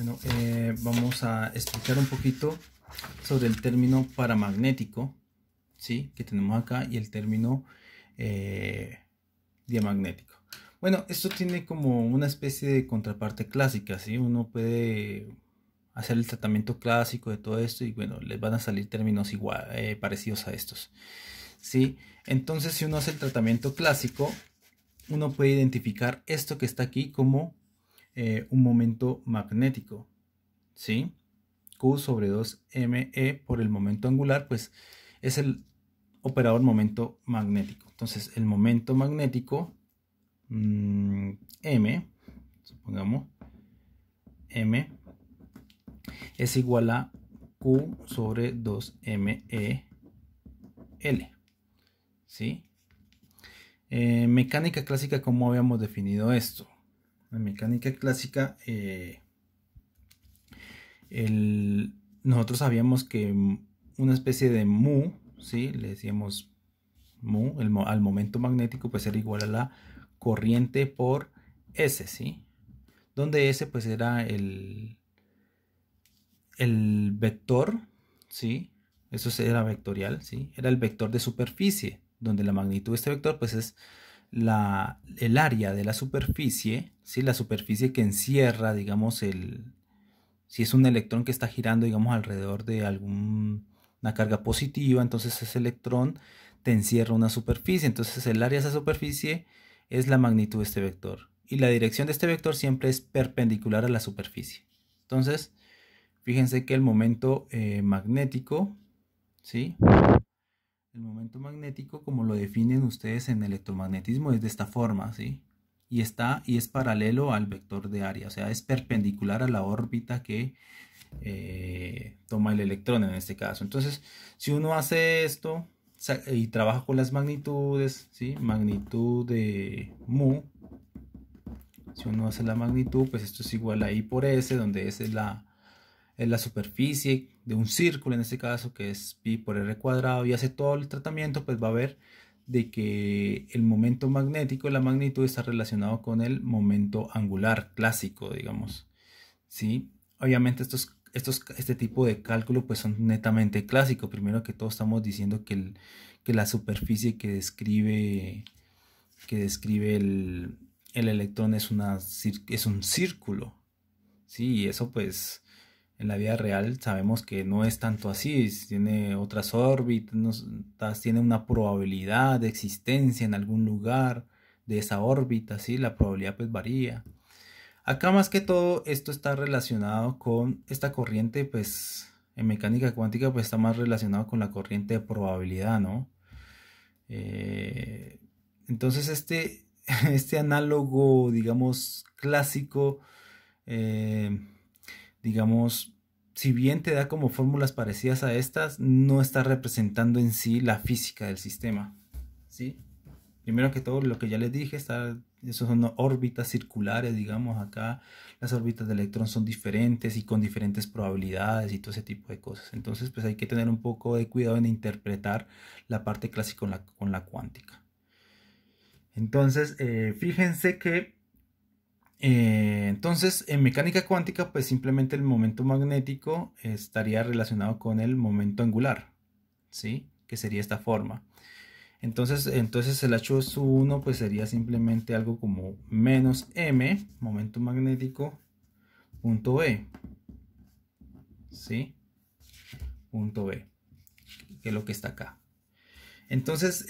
Bueno, vamos a explicar un poquito sobre el término paramagnético, ¿sí? Que tenemos acá, y el término diamagnético. Bueno, esto tiene como una especie de contraparte clásica, ¿sí? Uno puede hacer el tratamiento clásico de todo esto y bueno, les van a salir términos igual, parecidos a estos, ¿sí? Entonces, si uno hace el tratamiento clásico, uno puede identificar esto que está aquí como un momento magnético, ¿sí? Q sobre 2me por el momento angular, pues es el operador momento magnético. Entonces, el momento magnético m, supongamos, m es igual a Q sobre 2me L, ¿sí? Mecánica clásica, ¿cómo habíamos definido esto? En mecánica clásica, nosotros sabíamos que una especie de mu, ¿sí? Le decíamos mu, al momento magnético, pues era igual a la corriente por S, ¿sí? Donde S pues era el vector, ¿sí? Eso era vectorial, ¿sí? Era el vector de superficie, donde la magnitud de este vector pues es el área de la superficie, ¿sí? La superficie que encierra, digamos, si es un electrón que está girando, digamos, alrededor de una carga positiva, entonces ese electrón te encierra una superficie, entonces el área de esa superficie es la magnitud de este vector. Y la dirección de este vector siempre es perpendicular a la superficie. Entonces, fíjense que el momento magnético, ¿sí? El momento magnético, como lo definen ustedes en electromagnetismo, es de esta forma, ¿sí? Y es paralelo al vector de área, o sea, es perpendicular a la órbita que toma el electrón en este caso. Entonces, si uno hace esto y trabaja con las magnitudes, ¿sí? Magnitud de mu, si uno hace la magnitud, pues esto es igual a I por S, donde S es la superficie de un círculo en este caso, que es pi por r cuadrado, y hace todo el tratamiento, pues va a ver de que el momento magnético, la magnitud, está relacionado con el momento angular clásico, digamos, ¿sí? Obviamente este tipo de cálculo pues son netamente clásicos. Primero que todo estamos diciendo que la superficie que describe el electrón es un círculo, ¿sí? Y eso pues en la vida real sabemos que no es tanto así, tiene otras órbitas, tiene una probabilidad de existencia en algún lugar de esa órbita, ¿sí? La probabilidad pues varía. Acá más que todo esto está relacionado con esta corriente, pues en mecánica cuántica pues está más relacionado con la corriente de probabilidad, ¿no? Entonces este análogo, digamos, clásico, digamos, si bien te da como fórmulas parecidas a estas, no está representando en sí la física del sistema, ¿sí? Primero que todo, lo que ya les dije, esos son órbitas circulares, digamos, acá las órbitas de electrón son diferentes y con diferentes probabilidades y todo ese tipo de cosas. Entonces, pues hay que tener un poco de cuidado en interpretar la parte clásica con la cuántica. Entonces, fíjense que entonces, en mecánica cuántica, pues simplemente el momento magnético estaría relacionado con el momento angular, ¿sí? Que sería esta forma. Entonces el H2 pues sería simplemente algo como menos m, momento magnético, punto E, ¿sí? Punto B, que es lo que está acá. Entonces,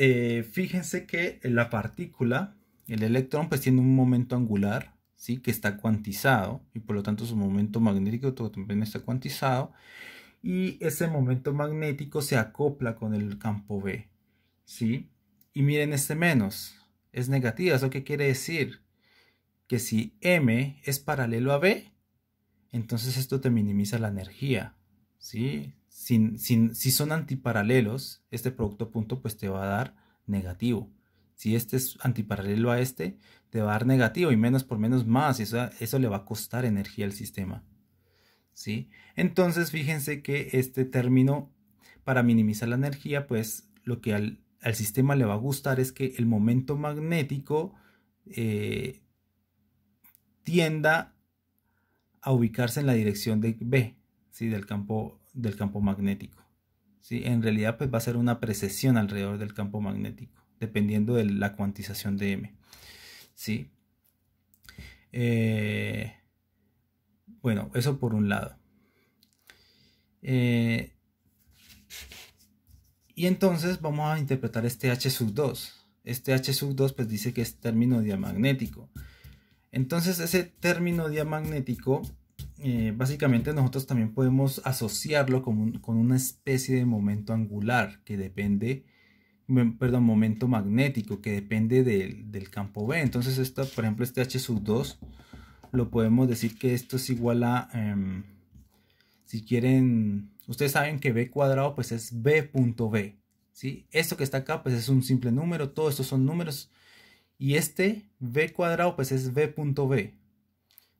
fíjense que la partícula, el electrón, pues tiene un momento angular, ¿sí? Que está cuantizado y por lo tanto su momento magnético también está cuantizado. Y ese momento magnético se acopla con el campo B, ¿sí? Y miren este menos, es negativa. ¿Eso qué quiere decir? Que si M es paralelo a B, entonces esto te minimiza la energía, ¿sí? Si son antiparalelos, este producto punto pues te va a dar negativo. Si este es antiparalelo a este, te va a dar negativo y menos por menos más. Eso le va a costar energía al sistema, ¿sí? Entonces fíjense que este término, para minimizar la energía, pues lo que al sistema le va a gustar es que el momento magnético tienda a ubicarse en la dirección de B, ¿sí? del campo magnético. ¿Sí? En realidad pues va a ser una precesión alrededor del campo magnético, dependiendo de la cuantización de M. ¿Sí? Bueno, eso por un lado. Y entonces vamos a interpretar este H2. Este H2 pues dice que es término diamagnético. Entonces ese término diamagnético básicamente nosotros también podemos asociarlo con una especie de momento angular que depende, perdón, momento magnético que depende del campo B. Entonces esto, por ejemplo, este H2 lo podemos decir que esto es igual a, si quieren, ustedes saben que B cuadrado pues es B.B, ¿sí? Esto que está acá pues es un simple número, todos estos son números. Y este B cuadrado pues es B.B.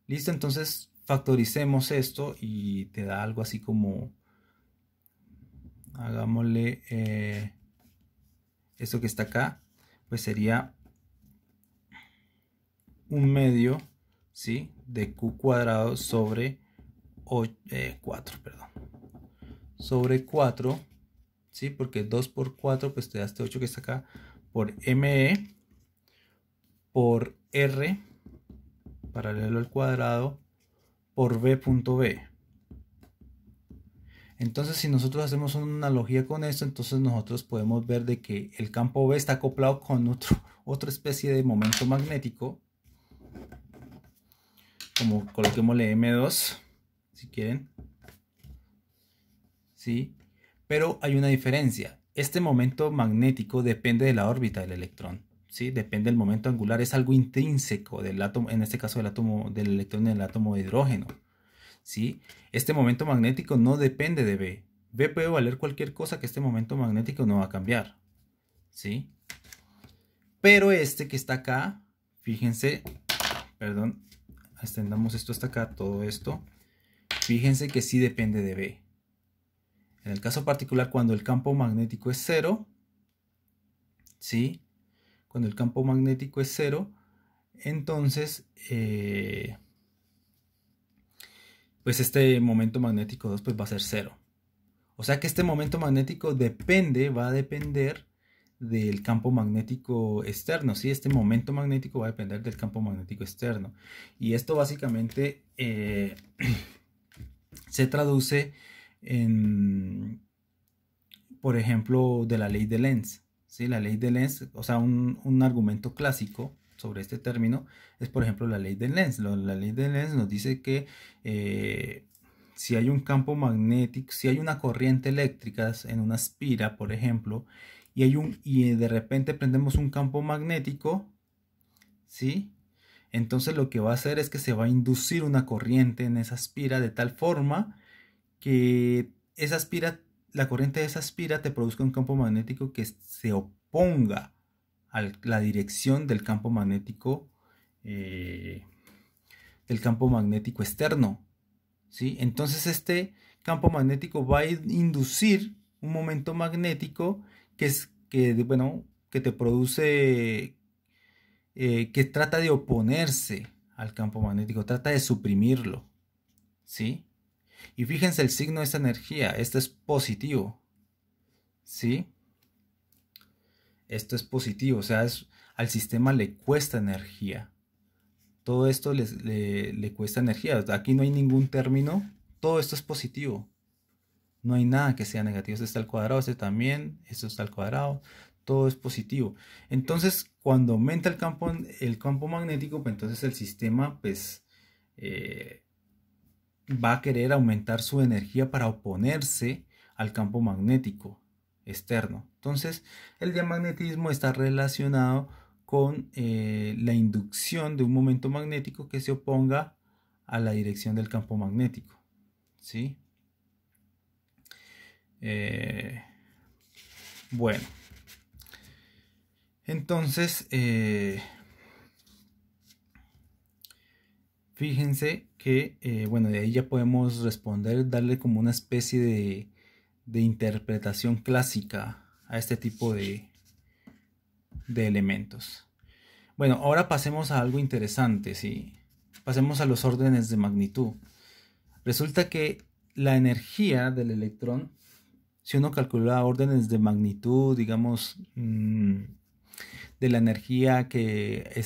Listo, entonces factoricemos esto y te da algo así como, hagámosle esto que está acá, pues sería un medio, ¿sí? De Q cuadrado sobre 4, perdón. Sobre 4, ¿sí? Porque 2 por 4 pues te da este 8 que está acá, por ME por R paralelo al cuadrado por B.B. Entonces si nosotros hacemos una analogía con esto, entonces nosotros podemos ver de que el campo B está acoplado con otra especie de momento magnético, como coloquémosle M2 si quieren, ¿sí? Pero hay una diferencia, este momento magnético depende de la órbita del electrón, ¿sí? Depende del momento angular, es algo intrínseco del átomo, en este caso del electrón en el átomo de hidrógeno, ¿sí? Este momento magnético no depende de B. B puede valer cualquier cosa que este momento magnético no va a cambiar, ¿sí? Pero este que está acá, fíjense, perdón, extendamos esto hasta acá, todo esto, fíjense que sí depende de B. En el caso particular, cuando el campo magnético es 0, ¿sí? Cuando el campo magnético es 0, entonces, pues este momento magnético 2 pues va a ser 0. O sea que este momento magnético va a depender del campo magnético externo, ¿sí? Este momento magnético va a depender del campo magnético externo. Y esto básicamente se traduce en, por ejemplo, de la ley de Lenz, ¿sí? La ley de Lenz, o sea, un argumento clásico sobre este término es, por ejemplo, la ley de Lenz. La ley de Lenz nos dice que si hay un campo magnético, si hay una corriente eléctrica en una espira, por ejemplo, y de repente prendemos un campo magnético, ¿sí? Entonces lo que va a hacer es que se va a inducir una corriente en esa espira de tal forma que la corriente de esa espira te produzca un campo magnético que se oponga a la dirección del campo magnético externo, ¿sí? Entonces este campo magnético va a inducir un momento magnético que te produce, que trata de oponerse al campo magnético, trata de suprimirlo, ¿sí? Y fíjense el signo de esta energía, esto es positivo, ¿sí? Esto es positivo, o sea, al sistema le cuesta energía. Todo esto le cuesta energía. Aquí no hay ningún término, todo esto es positivo. No hay nada que sea negativo. Este está al cuadrado, este también, esto está al cuadrado, todo es positivo. Entonces, cuando aumenta el campo magnético, pues entonces el sistema pues va a querer aumentar su energía para oponerse al campo magnético externo. Entonces, el diamagnetismo está relacionado con la inducción de un momento magnético que se oponga a la dirección del campo magnético, ¿sí? Bueno, entonces fíjense que bueno, de ahí ya podemos responder, darle como una especie de interpretación clásica a este tipo de elementos. Bueno, ahora pasemos a algo interesante, ¿sí? Pasemos a los órdenes de magnitud. Resulta que la energía del electrón, si uno calcula órdenes de magnitud, digamos, de la energía que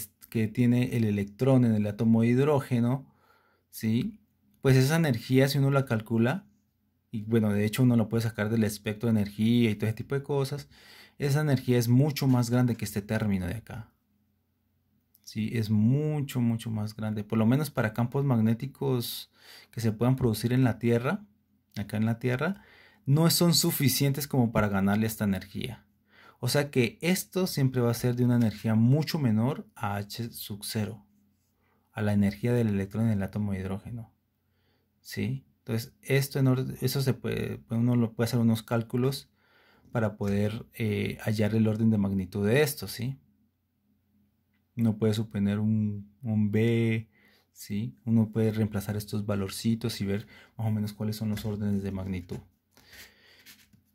tiene el electrón en el átomo de hidrógeno, ¿sí? Pues esa energía, si uno la calcula, y bueno, de hecho uno lo puede sacar del espectro de energía y todo ese tipo de cosas, esa energía es mucho más grande que este término de acá. Sí, es mucho, mucho más grande. Por lo menos para campos magnéticos que se puedan producir en la Tierra, acá en la Tierra, no son suficientes como para ganarle esta energía. O sea que esto siempre va a ser de una energía mucho menor a H sub 0, a la energía del electrón en el átomo de hidrógeno. ¿Sí? Entonces, eso se puede, uno lo puede hacer unos cálculos para poder hallar el orden de magnitud de esto, ¿sí? Uno puede suponer un B, ¿sí? Uno puede reemplazar estos valorcitos y ver más o menos cuáles son los órdenes de magnitud.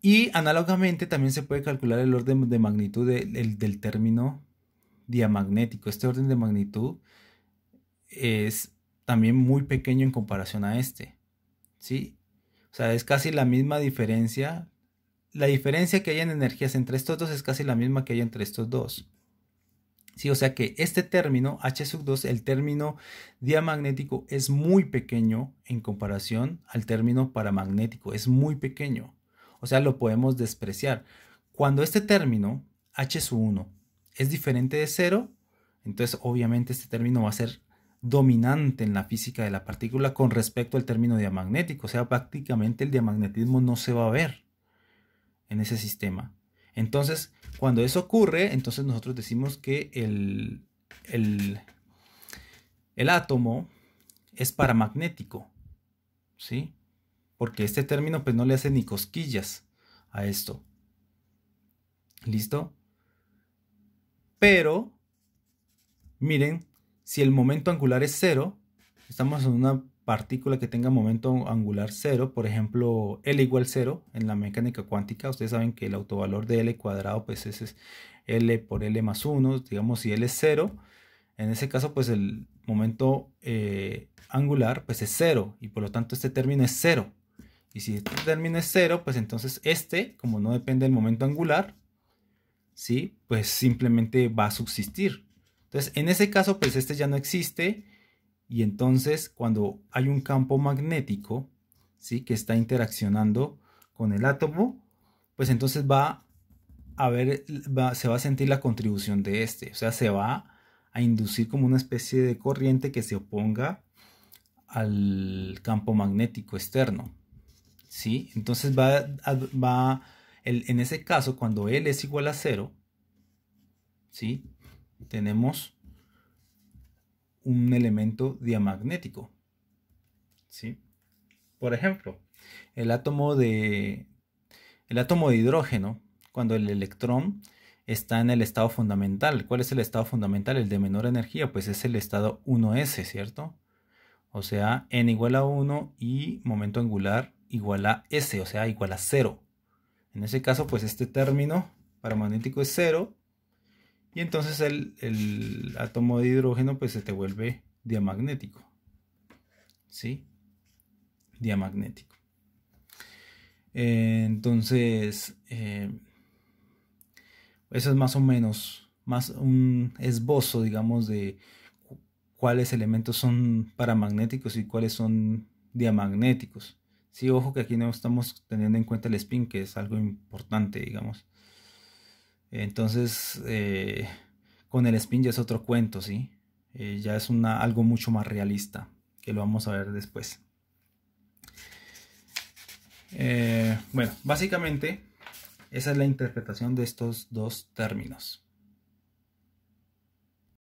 Y análogamente también se puede calcular el orden de magnitud del término diamagnético. Este orden de magnitud es también muy pequeño en comparación a este, ¿sí? O sea, es casi la misma diferencia. La diferencia que hay en energías entre estos dos es casi la misma que hay entre estos dos. Sí, o sea que este término, H sub 2, el término diamagnético, es muy pequeño en comparación al término paramagnético. Es muy pequeño. O sea, lo podemos despreciar. Cuando este término, H sub 1, es diferente de 0, entonces obviamente este término va a ser dominante en la física de la partícula con respecto al término diamagnético. O sea, prácticamente el diamagnetismo no se va a ver en ese sistema. Entonces, cuando eso ocurre, entonces nosotros decimos que el átomo es paramagnético, ¿sí? Porque este término pues no le hace ni cosquillas a esto. ¿Listo? Pero, miren, si el momento angular es 0, estamos en una partícula que tenga momento angular 0, por ejemplo, L igual 0 en la mecánica cuántica. Ustedes saben que el autovalor de L cuadrado pues es L por L más 1, digamos si L es 0, en ese caso pues el momento angular pues es 0 y por lo tanto este término es 0. Y si este término es 0, pues entonces como no depende del momento angular, ¿sí? Pues simplemente va a subsistir. Entonces en ese caso pues este ya no existe. Y entonces cuando hay un campo magnético, ¿sí? Que está interaccionando con el átomo, pues entonces se va a sentir la contribución de este. O sea, se va a inducir como una especie de corriente que se oponga al campo magnético externo, ¿sí? Entonces en ese caso, cuando L es igual a 0, ¿sí? Tenemos un elemento diamagnético, ¿sí? Por ejemplo, el átomo de hidrógeno, cuando el electrón está en el estado fundamental. ¿Cuál es el estado fundamental? El de menor energía, pues es el estado 1s, ¿cierto? O sea, n igual a 1 y momento angular igual a s, o sea, igual a 0. En ese caso, pues este término paramagnético es 0. Y entonces el átomo de hidrógeno pues se te vuelve diamagnético. ¿Sí? Diamagnético. Entonces, eso es más o menos más un esbozo, digamos, de cuáles elementos son paramagnéticos y cuáles son diamagnéticos. Sí, ojo que aquí no estamos teniendo en cuenta el spin, que es algo importante, digamos. Entonces, con el spin ya es otro cuento, ¿sí? Ya es algo mucho más realista, que lo vamos a ver después. Bueno, básicamente esa es la interpretación de estos dos términos.